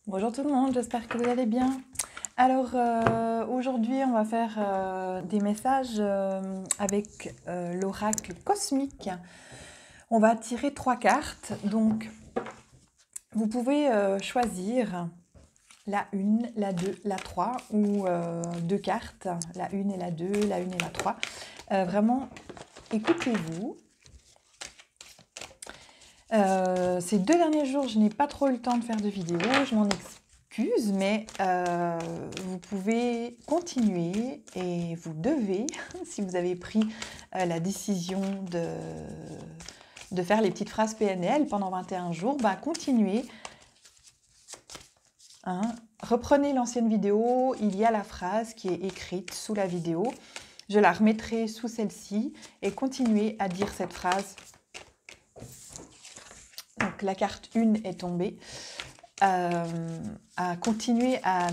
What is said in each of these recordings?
Bonjour tout le monde, j'espère que vous allez bien. Alors aujourd'hui on va faire des messages avec l'oracle cosmique. On va tirer 3 cartes, donc vous pouvez choisir la 1, la 2, la 3 ou 2 cartes, la 1 et la 2, la 1 et la 3. Vraiment, écoutez-vous. Ces 2 derniers jours, je n'ai pas trop eu le temps de faire de vidéo, je m'en excuse, mais vous pouvez continuer et vous devez, si vous avez pris la décision de faire les petites phrases PNL pendant 21 jours, bah, continuez. Hein. Reprenez l'ancienne vidéo, il y a la phrase qui est écrite sous la vidéo. Je la remettrai sous celle-ci et continuez à dire cette phrase. Donc la carte 1 est tombée. À continuer à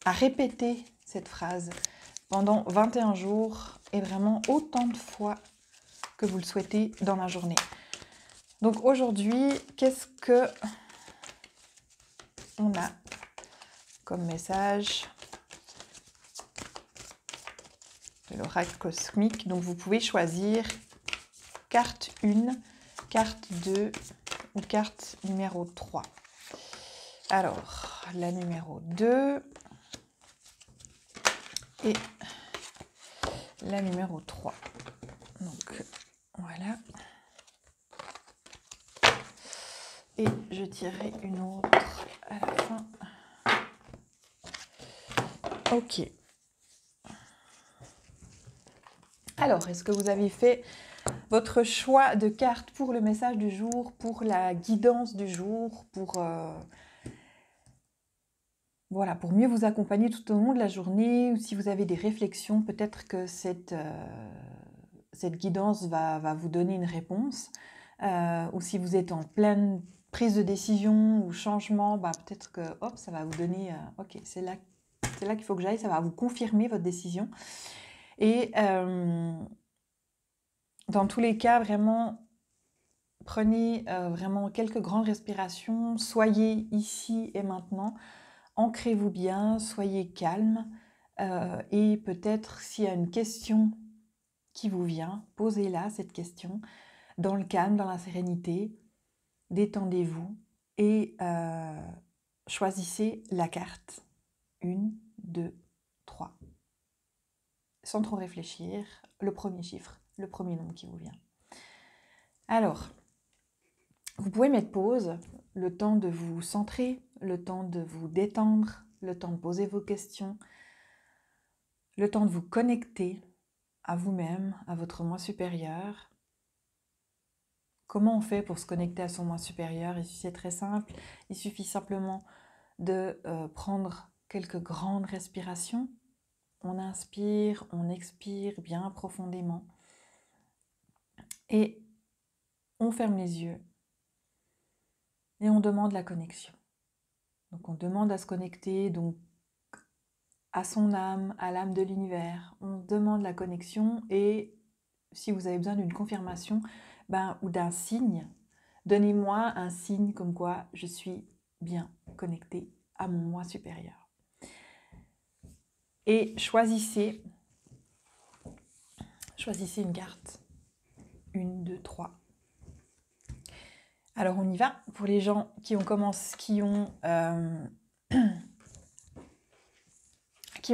répéter cette phrase pendant 21 jours et vraiment autant de fois que vous le souhaitez dans la journée. Donc aujourd'hui, qu'est-ce que on a comme message de l'oracle cosmique? Donc vous pouvez choisir carte 1, carte 2 ou carte numéro 3. Alors, la numéro 2 et la numéro 3. Donc, voilà. Et je tirerai une autre à la fin. Ok. Alors, est-ce que vous avez fait votre choix de carte pour le message du jour, pour la guidance du jour, voilà, pour mieux vous accompagner tout au long de la journée, ou si vous avez des réflexions, peut-être que cette guidance va vous donner une réponse, ou si vous êtes en pleine prise de décision ou changement, bah, peut-être que hop, ça va vous donner, ok, c'est là qu'il faut que j'aille, ça va vous confirmer votre décision. Et dans tous les cas, vraiment, prenez vraiment quelques grandes respirations, soyez ici et maintenant, ancrez-vous bien, soyez calme, et peut-être s'il y a une question qui vous vient, posez-la, cette question, dans le calme, dans la sérénité, détendez-vous et choisissez la carte. 1, 2, 3. Sans trop réfléchir, le premier chiffre, le premier nom qui vous vient. Alors, vous pouvez mettre pause, le temps de vous centrer, le temps de vous détendre, le temps de poser vos questions, le temps de vous connecter à vous-même, à votre moi supérieur. Comment on fait pour se connecter à son moi supérieur? Ici, c'est très simple. Il suffit simplement de prendre quelques grandes respirations. On inspire, on expire bien profondément. Et on ferme les yeux. Et on demande la connexion. Donc on demande à se connecter donc, à son âme, à l'âme de l'univers. On demande la connexion et si vous avez besoin d'une confirmation ou d'un signe, donnez-moi un signe comme quoi je suis bien connectée à mon moi supérieur. Et choisissez une carte. 1, 2, 3. Alors on y va. Pour les gens qui ont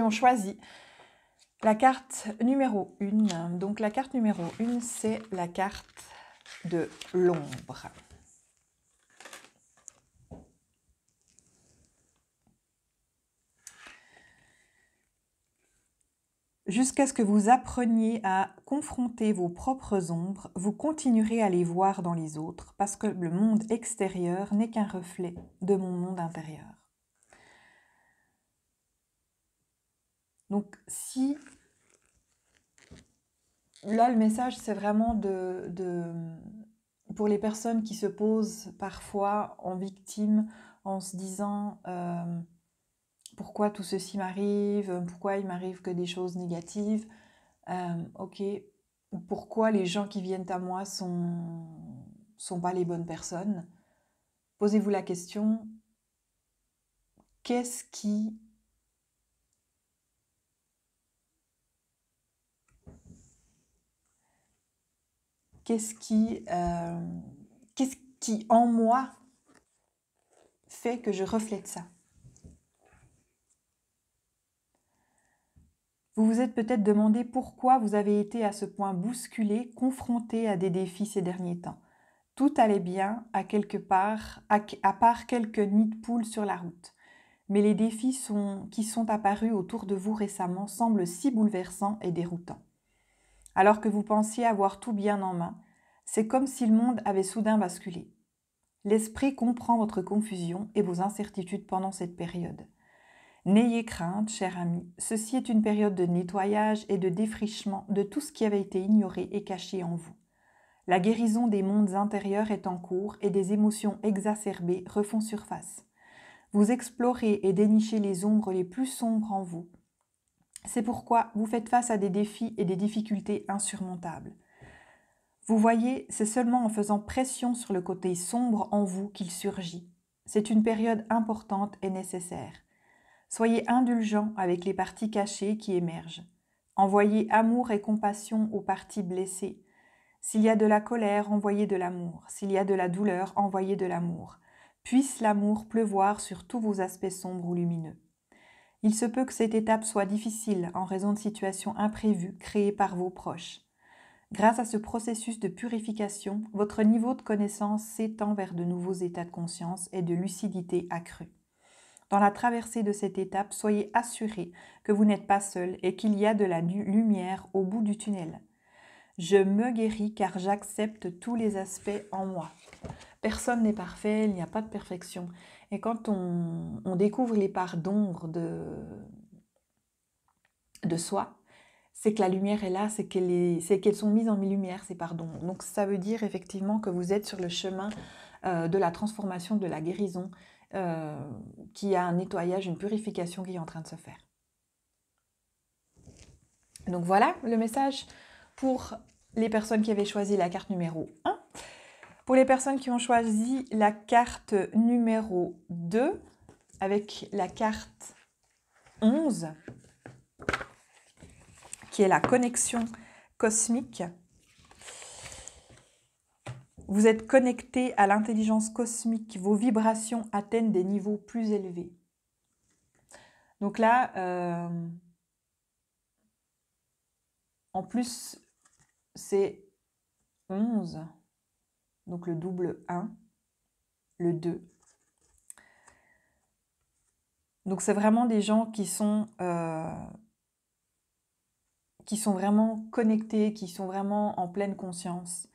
choisi la carte numéro 1. Donc la carte numéro 1, c'est la carte de l'ombre. Jusqu'à ce que vous appreniez à confronter vos propres ombres, vous continuerez à les voir dans les autres, parce que le monde extérieur n'est qu'un reflet de mon monde intérieur. Donc si... Là, le message, c'est vraiment pour les personnes qui se posent parfois en victime, en se disant pourquoi tout ceci m'arrive, pourquoi il m'arrive que des choses négatives, ok, pourquoi les gens qui viennent à moi sont pas les bonnes personnes. Posez-vous la question, qu'est-ce qui en moi fait que je reflète ça? Vous vous êtes peut-être demandé pourquoi vous avez été à ce point bousculé, confronté à des défis ces derniers temps. Tout allait bien à part quelques nids de poules sur la route. Mais les défis qui sont apparus autour de vous récemment semblent si bouleversants et déroutants. Alors que vous pensiez avoir tout bien en main, c'est comme si le monde avait soudain basculé. L'esprit comprend votre confusion et vos incertitudes pendant cette période. N'ayez crainte, cher ami, ceci est une période de nettoyage et de défrichement de tout ce qui avait été ignoré et caché en vous. La guérison des mondes intérieurs est en cours et des émotions exacerbées refont surface. Vous explorez et dénichez les ombres les plus sombres en vous. C'est pourquoi vous faites face à des défis et des difficultés insurmontables. Vous voyez, c'est seulement en faisant pression sur le côté sombre en vous qu'il surgit. C'est une période importante et nécessaire. Soyez indulgents avec les parties cachées qui émergent. Envoyez amour et compassion aux parties blessées. S'il y a de la colère, envoyez de l'amour. S'il y a de la douleur, envoyez de l'amour. Puisse l'amour pleuvoir sur tous vos aspects sombres ou lumineux. Il se peut que cette étape soit difficile en raison de situations imprévues créées par vos proches. Grâce à ce processus de purification, votre niveau de connaissance s'étend vers de nouveaux états de conscience et de lucidité accrue. Dans la traversée de cette étape, soyez assurés que vous n'êtes pas seul et qu'il y a de la lumière au bout du tunnel. Je me guéris car j'accepte tous les aspects en moi. Personne n'est parfait, il n'y a pas de perfection. Et quand on découvre les parts d'ombre de soi, c'est que la lumière est là, c'est qu'elles sont mises en lumière, ces parts d'ombre. Donc ça veut dire effectivement que vous êtes sur le chemin de la transformation, de la guérison, qui a un nettoyage, une purification qui est en train de se faire. Donc voilà le message pour les personnes qui avaient choisi la carte numéro 1. Pour les personnes qui ont choisi la carte numéro 2, avec la carte 11, qui est la connexion cosmique, vous êtes connecté à l'intelligence cosmique, vos vibrations atteignent des niveaux plus élevés. Donc là, en plus, c'est 11, donc le double 1, le 2. Donc c'est vraiment des gens qui sont vraiment connectés, qui sont vraiment en pleine conscience.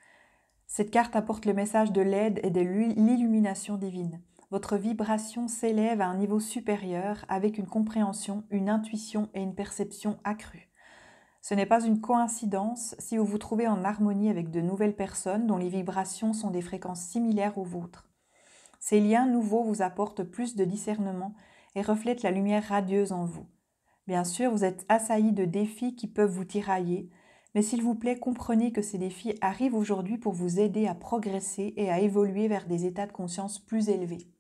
Cette carte apporte le message de l'aide et de l'illumination divine. Votre vibration s'élève à un niveau supérieur avec une compréhension, une intuition et une perception accrue. Ce n'est pas une coïncidence si vous vous trouvez en harmonie avec de nouvelles personnes dont les vibrations sont des fréquences similaires aux vôtres. Ces liens nouveaux vous apportent plus de discernement et reflètent la lumière radieuse en vous. Bien sûr, vous êtes assailli de défis qui peuvent vous tirailler, mais s'il vous plaît, comprenez que ces défis arrivent aujourd'hui pour vous aider à progresser et à évoluer vers des états de conscience plus élevés.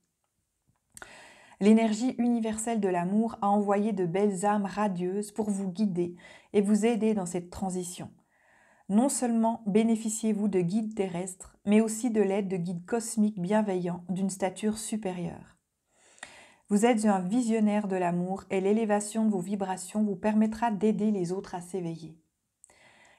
L'énergie universelle de l'amour a envoyé de belles âmes radieuses pour vous guider et vous aider dans cette transition. Non seulement bénéficiez-vous de guides terrestres, mais aussi de l'aide de guides cosmiques bienveillants d'une stature supérieure. Vous êtes un visionnaire de l'amour et l'élévation de vos vibrations vous permettra d'aider les autres à s'éveiller.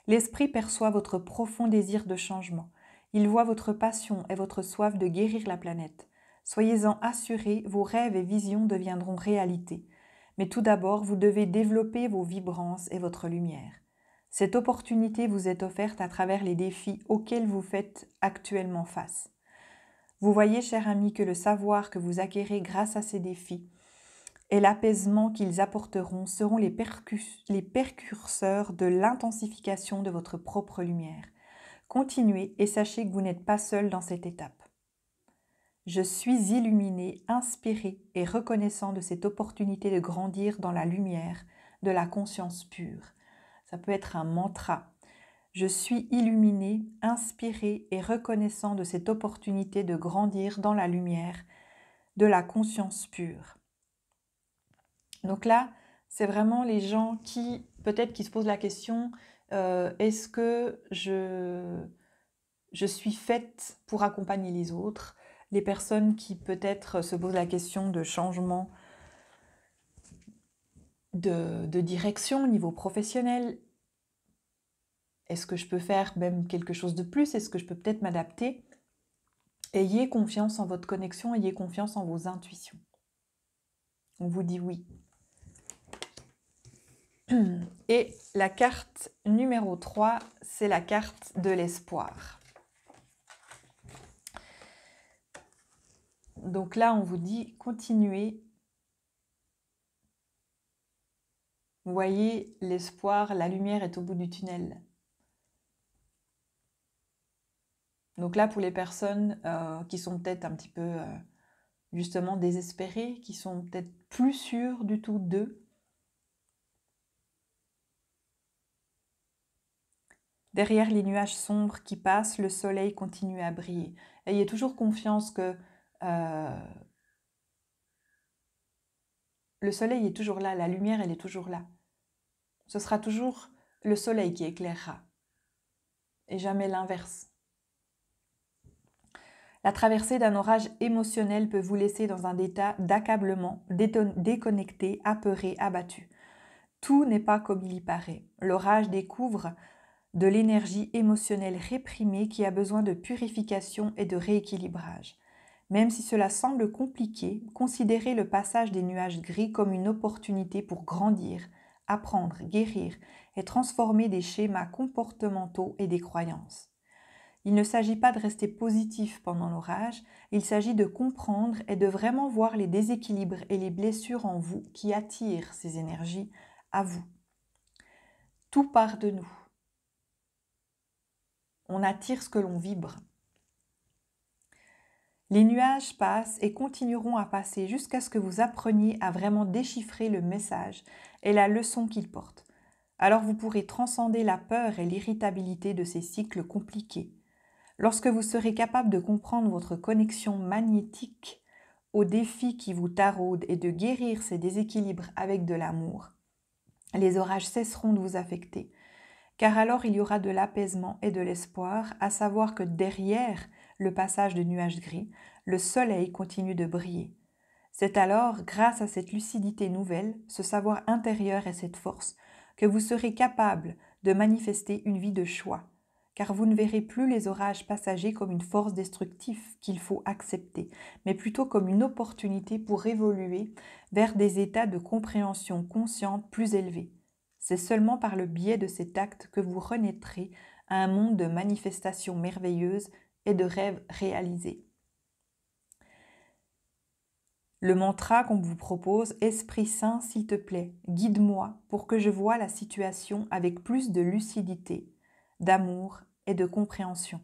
L'esprit perçoit votre profond désir de changement. Il voit votre passion et votre soif de guérir la planète. Soyez-en assurés, vos rêves et visions deviendront réalité. Mais tout d'abord, vous devez développer vos vibrances et votre lumière. Cette opportunité vous est offerte à travers les défis auxquels vous faites actuellement face. Vous voyez, cher ami, que le savoir que vous acquérez grâce à ces défis et l'apaisement qu'ils apporteront seront les précurseurs de l'intensification de votre propre lumière. Continuez et sachez que vous n'êtes pas seul dans cette étape. Je suis illuminé, inspiré et reconnaissant de cette opportunité de grandir dans la lumière de la conscience pure. Ça peut être un mantra. Je suis illuminé, inspiré et reconnaissant de cette opportunité de grandir dans la lumière de la conscience pure. Donc là, c'est vraiment les gens qui, peut-être, qui se posent la question, est-ce que je suis faite pour accompagner les autres? Les personnes qui, peut-être, se posent la question de changement de direction au niveau professionnel. Est-ce que je peux faire même quelque chose de plus? Est-ce que je peux peut-être m'adapter? Ayez confiance en votre connexion, ayez confiance en vos intuitions. On vous dit oui. Et la carte numéro 3, c'est la carte de l'espoir. Donc là, on vous dit continuez. Vous voyez, l'espoir, la lumière est au bout du tunnel. Donc là, pour les personnes qui sont peut-être un petit peu justement désespérées, qui sont peut-être plus sûres du tout d'eux, derrière les nuages sombres qui passent, le soleil continue à briller. Ayez toujours confiance que le soleil est toujours là, la lumière, elle est toujours là. Ce sera toujours le soleil qui éclairera, et jamais l'inverse. La traversée d'un orage émotionnel peut vous laisser dans un état d'accablement, déconnecté, apeuré, abattu. Tout n'est pas comme il y paraît. L'orage découvre de l'énergie émotionnelle réprimée qui a besoin de purification et de rééquilibrage. Même si cela semble compliqué, considérez le passage des nuages gris comme une opportunité pour grandir, apprendre, guérir et transformer des schémas comportementaux et des croyances. Il ne s'agit pas de rester positif pendant l'orage, il s'agit de comprendre et de vraiment voir les déséquilibres et les blessures en vous qui attirent ces énergies à vous. Tout part de nous. On attire ce que l'on vibre. Les nuages passent et continueront à passer jusqu'à ce que vous appreniez à vraiment déchiffrer le message et la leçon qu'ils portent. Alors vous pourrez transcender la peur et l'irritabilité de ces cycles compliqués. Lorsque vous serez capable de comprendre votre connexion magnétique aux défis qui vous taraudent et de guérir ces déséquilibres avec de l'amour, les orages cesseront de vous affecter. Car alors il y aura de l'apaisement et de l'espoir, à savoir que derrière le passage de nuages gris, le soleil continue de briller. C'est alors, grâce à cette lucidité nouvelle, ce savoir intérieur et cette force, que vous serez capable de manifester une vie de choix, car vous ne verrez plus les orages passagers comme une force destructive qu'il faut accepter, mais plutôt comme une opportunité pour évoluer vers des états de compréhension consciente plus élevés. C'est seulement par le biais de cet acte que vous renaîtrez à un monde de manifestations merveilleuses et de rêves réalisés. Le mantra qu'on vous propose, Esprit Saint, s'il te plaît, guide-moi pour que je voie la situation avec plus de lucidité, d'amour et de compréhension.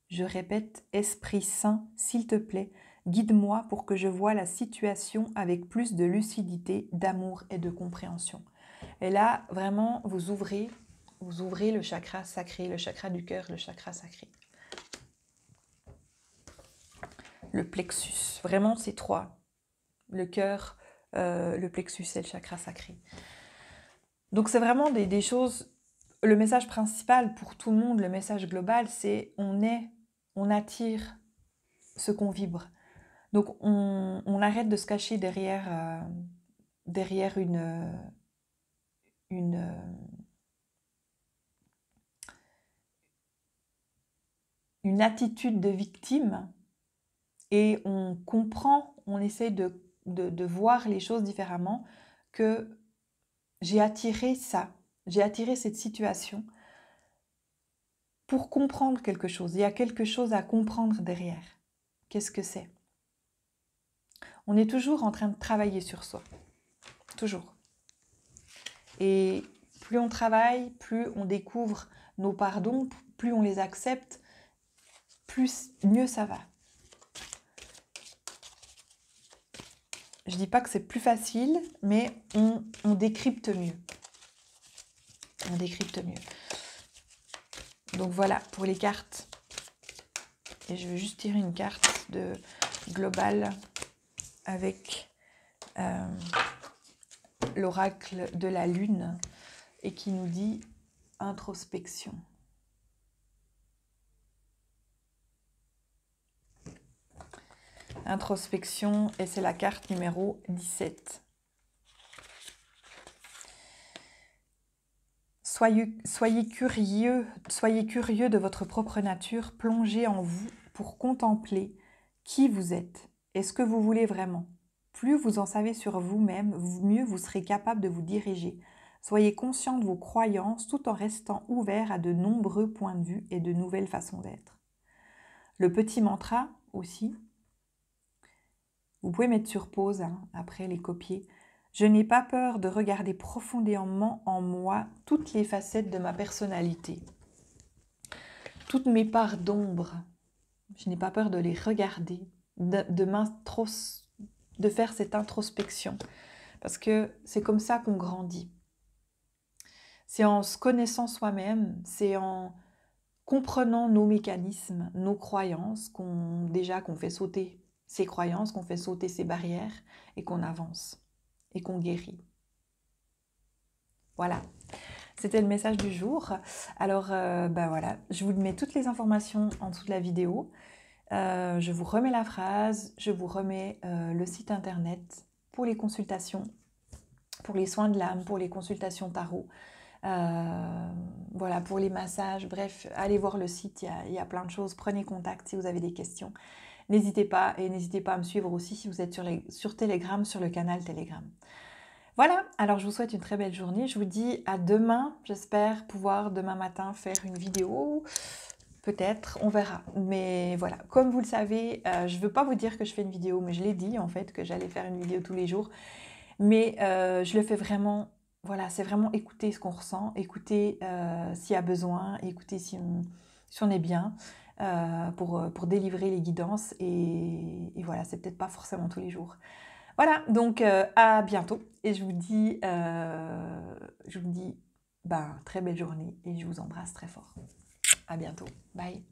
Je répète, Esprit Saint, s'il te plaît, guide-moi pour que je voie la situation avec plus de lucidité, d'amour et de compréhension. Et là, vraiment, vous ouvrez le chakra sacré, le chakra du cœur, le chakra sacré. Le plexus, vraiment ces trois. Le cœur, le plexus et le chakra sacré. Donc c'est vraiment des choses, le message principal pour tout le monde, le message global, c'est on attire ce qu'on vibre. Donc on arrête de se cacher derrière une attitude de victime et on comprend, on essaie de voir les choses différemment, que j'ai attiré ça, j'ai attiré cette situation pour comprendre quelque chose. Il y a quelque chose à comprendre derrière. Qu'est-ce que c'est? On est toujours en train de travailler sur soi. Toujours. Et plus on travaille, plus on découvre nos pardons, plus on les accepte, mieux ça va. Je ne dis pas que c'est plus facile, mais on décrypte mieux. On décrypte mieux. Donc voilà pour les cartes. Et je vais juste tirer une carte de global avec l'oracle de la lune et qui nous dit introspection. Introspection, et c'est la carte numéro 17. Soyez curieux de votre propre nature, plongez en vous pour contempler qui vous êtes et ce que vous voulez vraiment. Plus vous en savez sur vous-même, mieux vous serez capable de vous diriger. Soyez conscient de vos croyances tout en restant ouvert à de nombreux points de vue et de nouvelles façons d'être. Le petit mantra aussi, vous pouvez mettre sur pause après les copier. Je n'ai pas peur de regarder profondément en moi toutes les facettes de ma personnalité, toutes mes parts d'ombre. Je n'ai pas peur de les regarder, de faire cette introspection, parce que c'est comme ça qu'on grandit. C'est en se connaissant soi-même, c'est en comprenant nos mécanismes, nos croyances, qu'on fait sauter ces croyances, qu'on fait sauter ces barrières et qu'on avance et qu'on guérit. Voilà, c'était le message du jour. Alors, voilà, je vous mets toutes les informations en dessous de la vidéo. Je vous remets la phrase, je vous remets le site internet pour les consultations, pour les soins de l'âme, pour les consultations tarot. Voilà, pour les massages, bref, allez voir le site, il y a plein de choses. Prenez contact si vous avez des questions. N'hésitez pas, et n'hésitez pas à me suivre aussi si vous êtes sur Telegram, sur le canal Telegram. Voilà, alors je vous souhaite une très belle journée. Je vous dis à demain. J'espère pouvoir demain matin faire une vidéo. Peut-être, on verra. Mais voilà, comme vous le savez, je ne veux pas vous dire que je fais une vidéo, mais je l'ai dit en fait que j'allais faire une vidéo tous les jours. Mais je le fais vraiment, voilà, c'est vraiment écouter ce qu'on ressent, écouter s'il y a besoin, écouter si on est bien pour délivrer les guidances. Et voilà, c'est peut-être pas forcément tous les jours. Voilà, donc à bientôt. Et je vous dis très belle journée et je vous embrasse très fort. À bientôt. Bye.